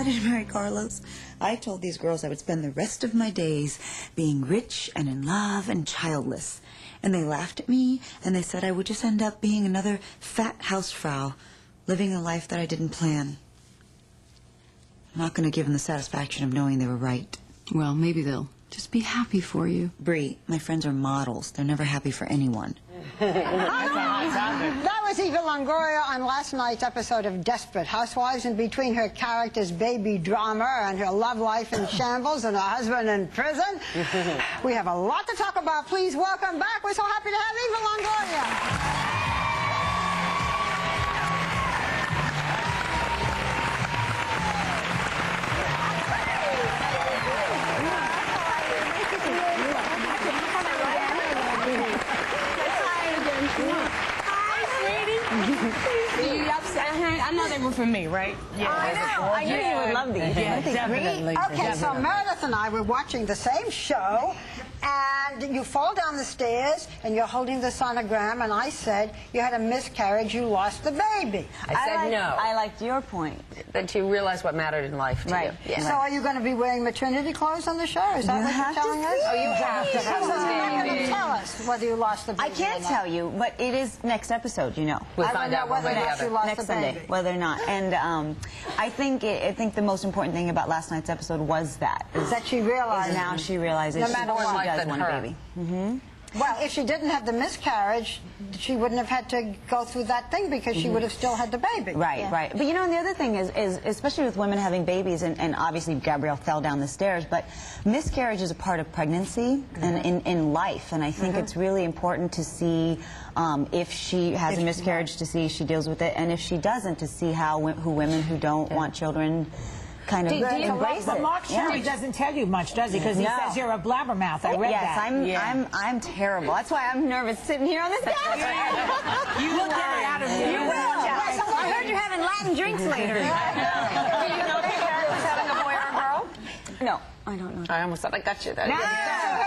decided to marry Carlos, I told these girls I would spend the rest of my days being rich and in love and childless. And they laughed at me, and they said I would just end up being another fat housefrau, living a life that I didn't plan. I'm not going to give them the satisfaction of knowing they were right. Well, maybe they'll just be happy for you. Bree, my friends are models. They're never happy for anyone. That was Eva Longoria on last night's episode of Desperate Housewives, and between her character's baby drama and her love life in shambles and her husband in prison, we have a lot to talk about. Please welcome back. We're so happy to have Eva Longoria. I know they were for me, right? Yeah. I knew you would love these. Yeah, definitely. Okay, so Meredith and I were watching the same show, and you fall down the stairs, and you're holding the sonogram, and I said you had a miscarriage, you lost the baby. I said no. I liked your point. That you realized what mattered in life to you. Yeah. So are you going to be wearing maternity clothes on the show? Is that what you're telling us? Oh, you have to have So you're not going to the tell us whether you lost the baby I can't tell you, but it is next episode, you know. We'll I find don't out know one way whether or the or not you other. lost next the Sunday, baby. whether or not. And I think the most important thing about last night's episode was that. That she realized. Now she realizes No she matter what. does Than want her. a baby. Mm-hmm. Well, if she didn't have the miscarriage, she wouldn't have had to go through that thing because she would have still had the baby. Right, right. But you know, and the other thing is especially with women having babies, and obviously Gabrielle fell down the stairs, but miscarriage is a part of pregnancy and in life, and I think it's really important to see if she has a miscarriage, to see she deals with it, and if she doesn't, to see how women who don't want children kind of embrace But it. Mark Sherry doesn't tell you much, does he? Because he says you're a blabbermouth. I read that. Yes, I'm terrible. That's why I'm nervous sitting here on this couch. You will get it out of you. You will. I heard you're having Latin drinks later. Do you know that Karen was having a boy or a girl? No, I don't know. I almost thought I got you there.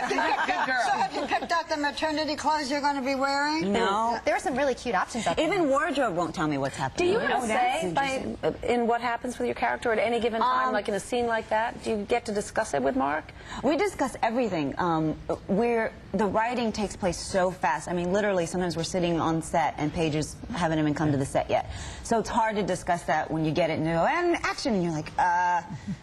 So have you picked out the maternity clothes you're going to be wearing? No. There are some really cute options up there. Even wardrobe won't tell me what's happening. Do you have a say in what happens with your character at any given time, like in a scene like that? Do you get to discuss it with Mark? We discuss everything. The writing takes place so fast. I mean, literally, sometimes we're sitting on set and pages haven't even come to the set yet. So it's hard to discuss that when you get it and you go, and action, and you're like,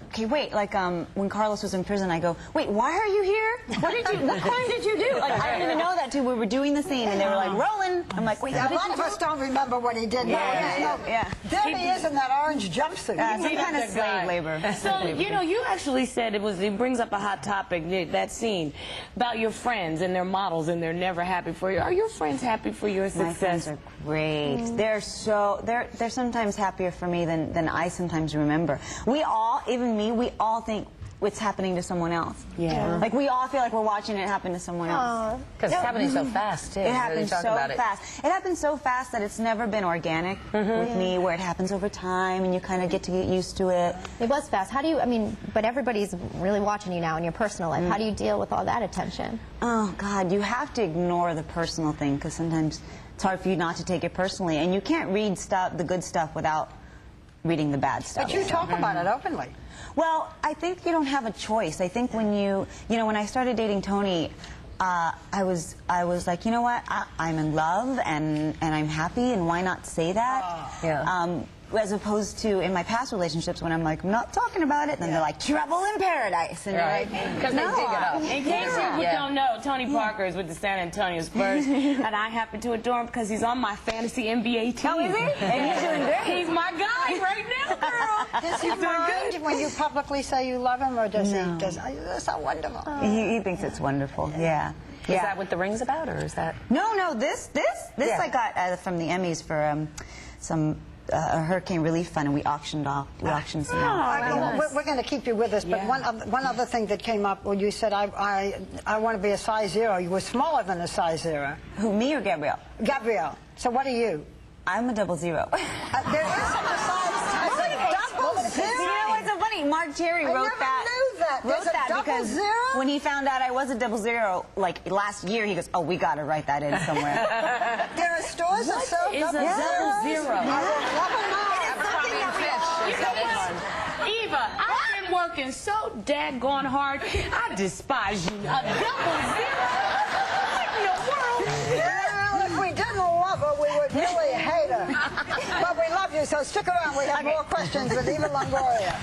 okay, wait. Like when Carlos was in prison, I go, wait, why are you here? What crime did you do? Like, I didn't even know that till we were doing the scene, and they were like, rolling. I'm like, wait, Yeah, what a did lot you of do? us don't remember what he did. There he is in that orange jumpsuit. Some kind of slave labor. So, you know, you actually said it brings up a hot topic, that scene, about your friends and their models, and they're never happy for you. Are your friends happy for your My friends success? are great. They're sometimes happier for me than I sometimes remember. We all, even me, we all think it's happening to someone else. Yeah. Like we all feel like we're watching it happen to someone else. Because it's happening so fast, too. It happens so about fast. It happens so fast that it's never been organic with me, where it happens over time and you kind of get to get used to it. It was fast. How do you, I mean, but everybody's really watching you now in your personal life. How do you deal with all that attention? Oh, God, you have to ignore the personal thing because sometimes it's hard for you not to take it personally. And you can't read the good stuff without reading the bad stuff. But you talk about it openly. Well, I think you don't have a choice. I think when when I started dating Tony, I was like, you know what, I'm in love and I'm happy, and why not say that? As opposed to in my past relationships when I'm like, I'm not talking about it, and then they're like, trouble in paradise. And you're like, Because they dig it up. In case you don't know, Tony Parker is with the San Antonio Spurs, and I happen to adore him because he's on my fantasy NBA team. oh, is he? And he's doing great. He's my guy right now, girl. Does he mind when you publicly say you love him, or does he? That's so wonderful. He thinks it's wonderful. Yeah. Is that what the ring's about, or is that? No. This I got from the Emmys for some. A hurricane relief fund, and we auctioned some off. We're going to keep you with us, but one other thing that came up when you said I want to be a size 0. You were smaller than a size 0. Who, me or Gabrielle? Gabrielle. So what are you? I'm a 00. There is such a size. Double 0. You know what's so funny? Mark Cherry wrote that. There's a double because 0? when he found out I was a 00, like last year, he goes, "Oh, we got to write that in somewhere." There are stores that sell is a double 0s. double 0? I will never know. Abercrombie and Fitch is that it? Eva, I've been working so daggone hard. I despise you. A double zero? What in the world? Well, if we didn't love her, we would really hate her. But we love you, so stick around. We have more questions with Eva Longoria.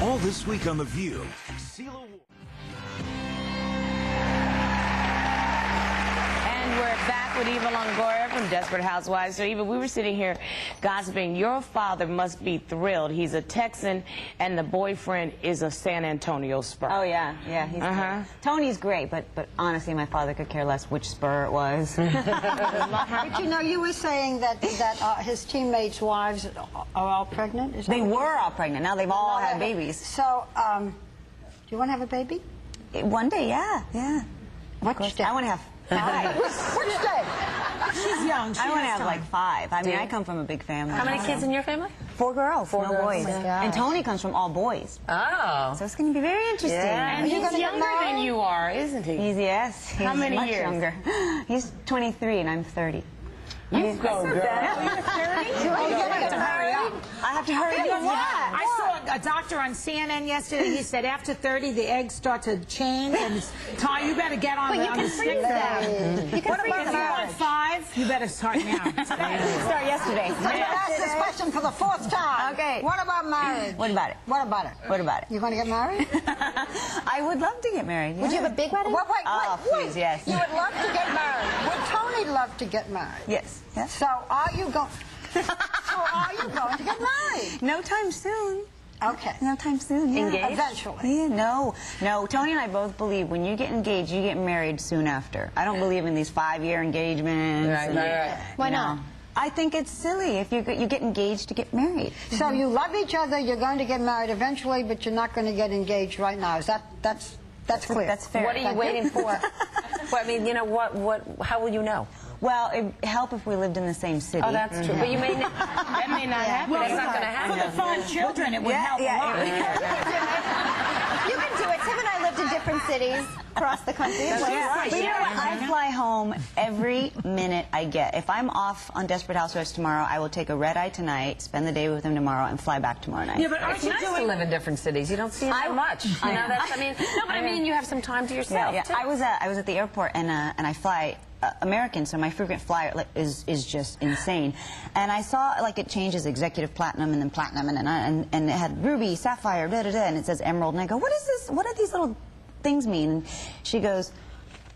All this week on The View, And we're back with Eva Longoria from Desperate Housewives. So, Eva, we were sitting here gossiping. Your father must be thrilled. He's a Texan, and the boyfriend is a San Antonio Spur. Oh, yeah. Yeah, he's great. Tony's great, but honestly, my father could care less which Spur it was. But you know, you were saying that his teammates' wives are all pregnant? Is that They what you were all pregnant. Now they've all had said? babies. So, do you want to have a baby? One day, yeah. Which day? I want to have 5. Which day? She's young. She I want to has have time. like 5. I mean, I come from a big family. How many kids in your family? 4 girls, no boys. Oh, my gosh. And Tony comes from all boys. Oh. So it's going to be very interesting. Yeah. And you he's gonna get younger than married? you are, isn't he? He's How many much years? younger. He's 23 and I'm 30. You go, girl. I have to hurry up. I saw a doctor on CNN yesterday. He said after 30, the eggs start to change. And Ty, you better get on But the you can freeze them. You can freeze If you want them. 5, you better start now. Start yesterday. I'm going to ask this question for the 4th time. Okay. What about marriage? What about it? What about it? What about it? You going to get married? I would love to get married. Would you have a big wedding? Wait, Oh, please, yes. You would love to get married. Would Tony love to get married? Yes. So are you going to get married? No time soon. Okay. No time soon. Yeah. Engaged? Eventually. Yeah, no. Tony and I both believe when you get engaged, you get married soon after. I don't believe in these 5-year engagements. Right. Why not? I think it's silly if you get engaged to get married. So you love each other, you're going to get married eventually, but you're not going to get engaged right now. Is that's clear? That's fair. What are you waiting for? Well, I mean, you know, how will you know? Well, it'd help if we lived in the same city. Oh, that's true. But you may not. That may not happen. That's not going to happen. For the 5 children, it would help a lot. You can do it. Tim and I lived in different cities across the country. But you know what? I fly home every minute I get. If I'm off on Desperate Housewives tomorrow, I will take a red eye tonight, spend the day with him tomorrow, and fly back tomorrow night. Yeah, but aren't It's you nice to doing... live in different cities. You don't see it that much. You know, that's, I mean, no, but I mean, you have some time to yourself. Yeah. Too. I was at the airport and I fly American, so my frequent flyer is just insane. And I saw like it changes executive platinum and then platinum and it had ruby, sapphire, and it says emerald. And I go, what is this? What do these little things mean? And she goes,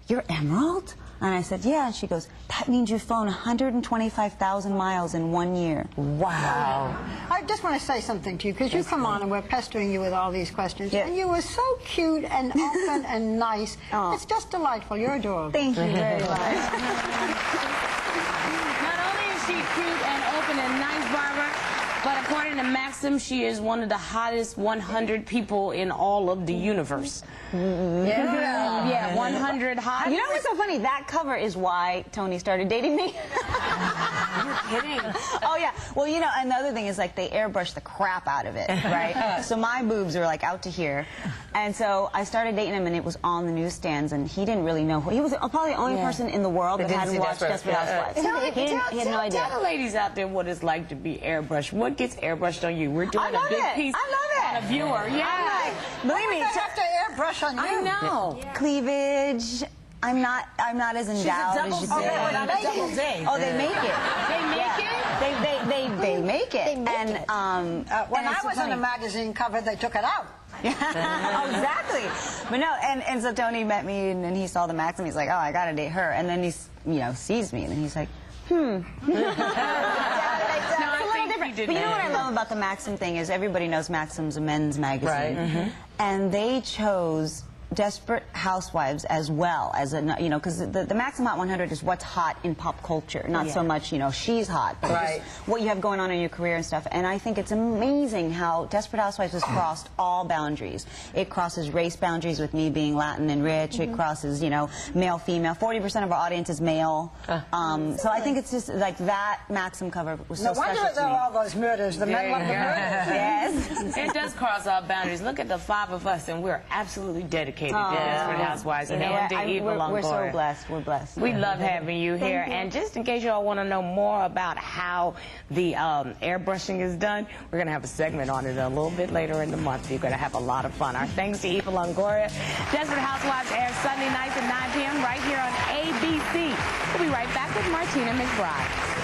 you're emerald? And I said, yeah. And she goes, that means you've flown 125,000 miles in 1 year. Wow. I just want to say something to you, because you come on and we're pestering you with all these questions, Yeah. and you were so cute and open and nice. Oh. It's just delightful. You're adorable. Thank you very much. Not only is she cute and open and nice, Barbara, but according to Maxim, she is one of the hottest 100 people in all of the universe. Yeah, 100 hot. You know what's so funny? That cover is why Tony started dating me. You're kidding. Oh, yeah. Well, you know, and the other thing is, like, they airbrush the crap out of it, right? So my boobs are, like, out to here. And so I started dating him, and it was on the newsstands, and he didn't really know. He was probably the only person in the world that hadn't watched Desperate Housewives. He had no idea. Tell the ladies out there what it's like to be airbrushed. What gets airbrushed on you? We're doing a big piece I love it. on a viewer. Yeah. Believe me, They have to airbrush on you. I know. cleavage. I'm not as endowed as you think. double D. Oh, they make it. They make it? They make it. They make and it. When and I it's so was on funny. a magazine cover, they took it out. Oh, exactly. But no, and so Tony met me and he saw the Maxim. He's like, oh, I gotta date her. And then he, sees me and he's like, No, I think he did But you know what I that. love about the Maxim thing is everybody knows Maxim's a men's magazine. Right. And they chose Desperate Housewives as well as because the Maxim Hot 100 is what's hot in pop culture, not so much she's hot, but Right. just what you have going on in your career and stuff. And I think it's amazing how Desperate Housewives has crossed all boundaries. It crosses race boundaries with me being Latin and rich. It crosses male, female. 40% of our audience is male. So I think it's just like that Maxim cover was so No wonder special to there me. are all those murders. The men love the murders. Yes. It does cross our boundaries. Look at the 5 of us, and we're absolutely dedicated dedicated to Desperate Housewives and to Eva Longoria. We're so blessed. We're blessed. We love having you here. And just in case you all want to know more about how the airbrushing is done, we're going to have a segment on it a little bit later in the month. You're going to have a lot of fun. Our thanks to Eva Longoria. Desperate Housewives airs Sunday nights at 9 p.m. right here on ABC. We'll be right back with Martina McBride.